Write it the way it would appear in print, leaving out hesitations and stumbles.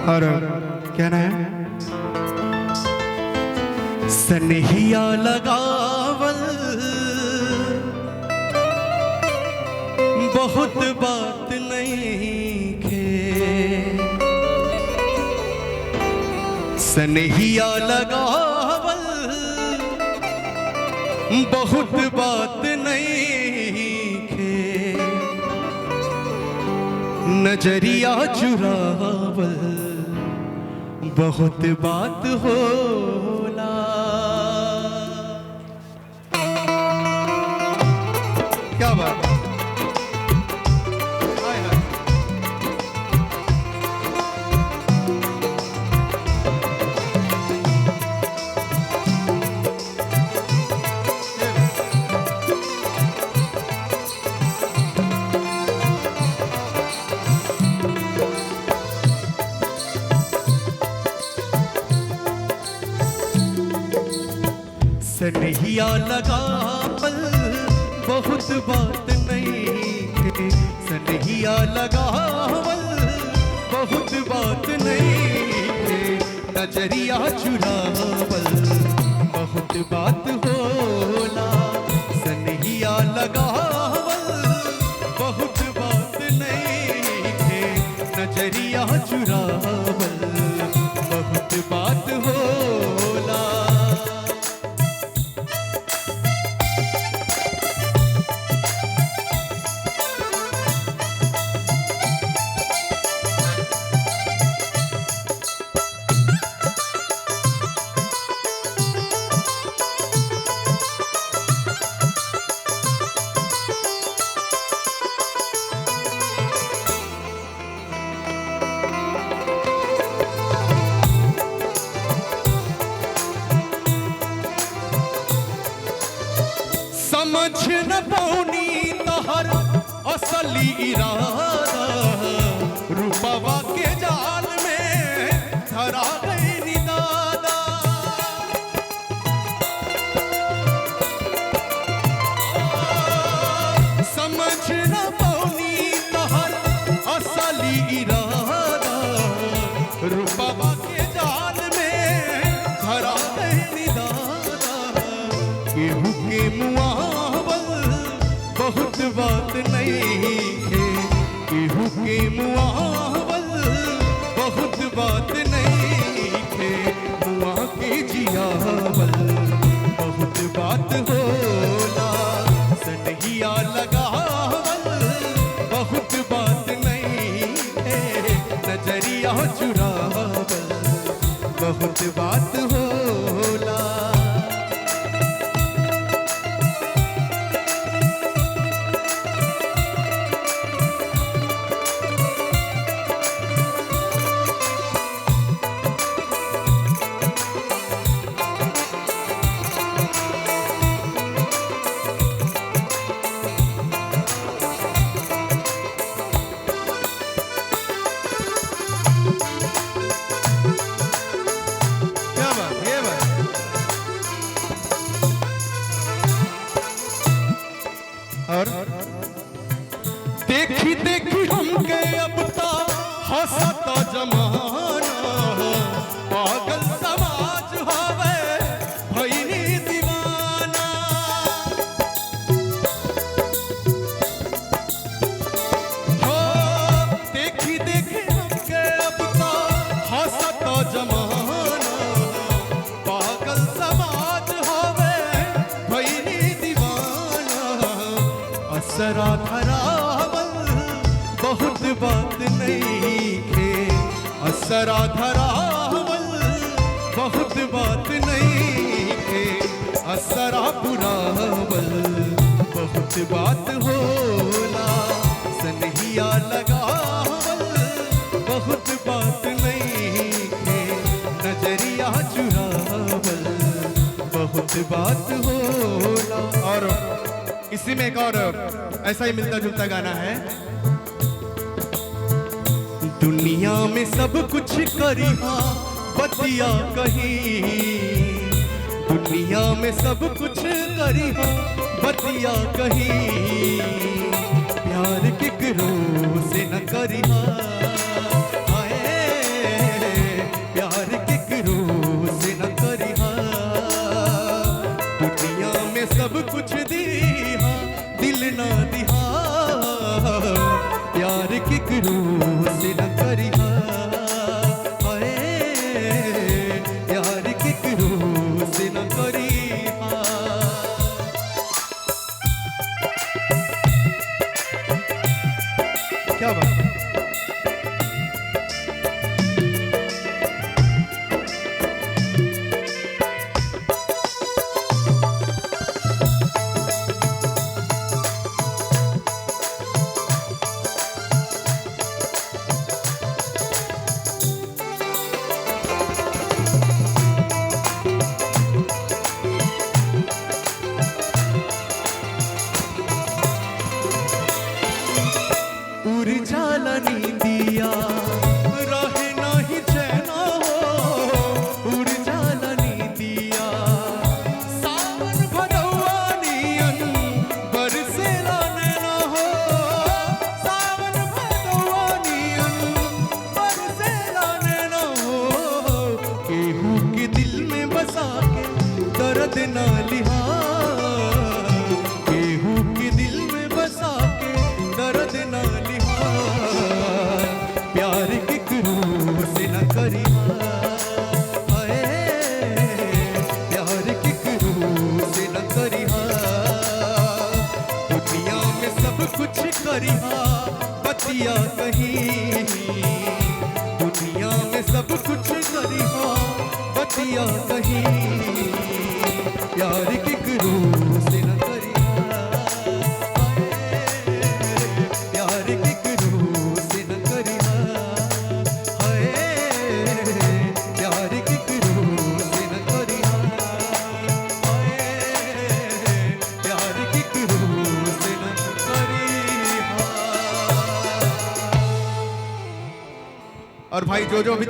और क्या ना है? सनहिया लगावल बहुत बात नहीं खे, सनहिया लगावल बहुत बात नहीं खे, नजरिया चुरावल बहुत बात होला। क्या बात है? सनहिया लगावल बहुत बात नहीं खे, सनहिया लगावल बहुत बात नहीं खे, नजरिया चुरावल बहुत बात होला। सनहिया लगावल बहुत बात नहीं खे, नजरिया चुरावल बहुत बात होला। समझ न पौनी तहर असली इरादा, रूपवा के जाल में धरा गई निदादा। समझ न पौनी तहर असली इरादा, रूपवा के जाल में धरा गई निदादा। केहू के मुआवल बहुत बात नहीं खे, केहू के मुआवल बहुत बात नहीं खे, मुआ के जियावल बहुत बात होला। सनहिया लगावल बहुत बात नहीं खे, नजरिया चुरावल बहुत बात होला। और देखी देखी हमके अब ता हंसता जमाना, पागल समाज हवे भइनी दीवाना। हो देखी देखी हमके अब ता हंसता जमाना, पागल समाज हवे भइनी दीवाना। असरा धरावल बहुत बात नहीं खे, असरा धरावल बहुत बात नहीं खे, असरा पुरावल बहुत बात होला। सनहिया लगावल बहुत बात नहीं खे, नजरिया चुरावल बहुत बात होला। और इसी में एक और ऐसा ही मिलता जुलता गाना है। दुनिया में सब कुछ करिहा बतिया कहीं, दुनिया में सब कुछ करिहा बतिया कहीं, प्यार केकरो से न करिहा, हाय प्यार केकरो से न करिहा, दुनिया में सब कुछ दिहा दिल ना दिहा, प्यार केकरो से न करिहा, हाय प्यार केकरो से न करिहा। क्या बात है? उड़ जाला नींदिया रहे नहीं चैना हो, उड़ जाला नींदिया सावन भदौआ नियन बरसेला नैना हो, सावन भदौआ नियन बरसेला नैना हो, केहू के दिल में बसा के दर्द ना लिहा, केहू के दिल में बसा के दर्द ना लिहा, प्यार केकरो से न करिहा, हाय प्यार केकरो से न करिहा, दुनिया में सब कुछ करिहा बतिया कहीं, दुनिया में सब कुछ करिहा बतिया कहीं, प्यार केकरो से न करिहा, प्यार केकरो से न करिहा, हाय प्यार केकरो से न करिहा, हाय प्यार केकरो से न करिहा। और भाई जो भी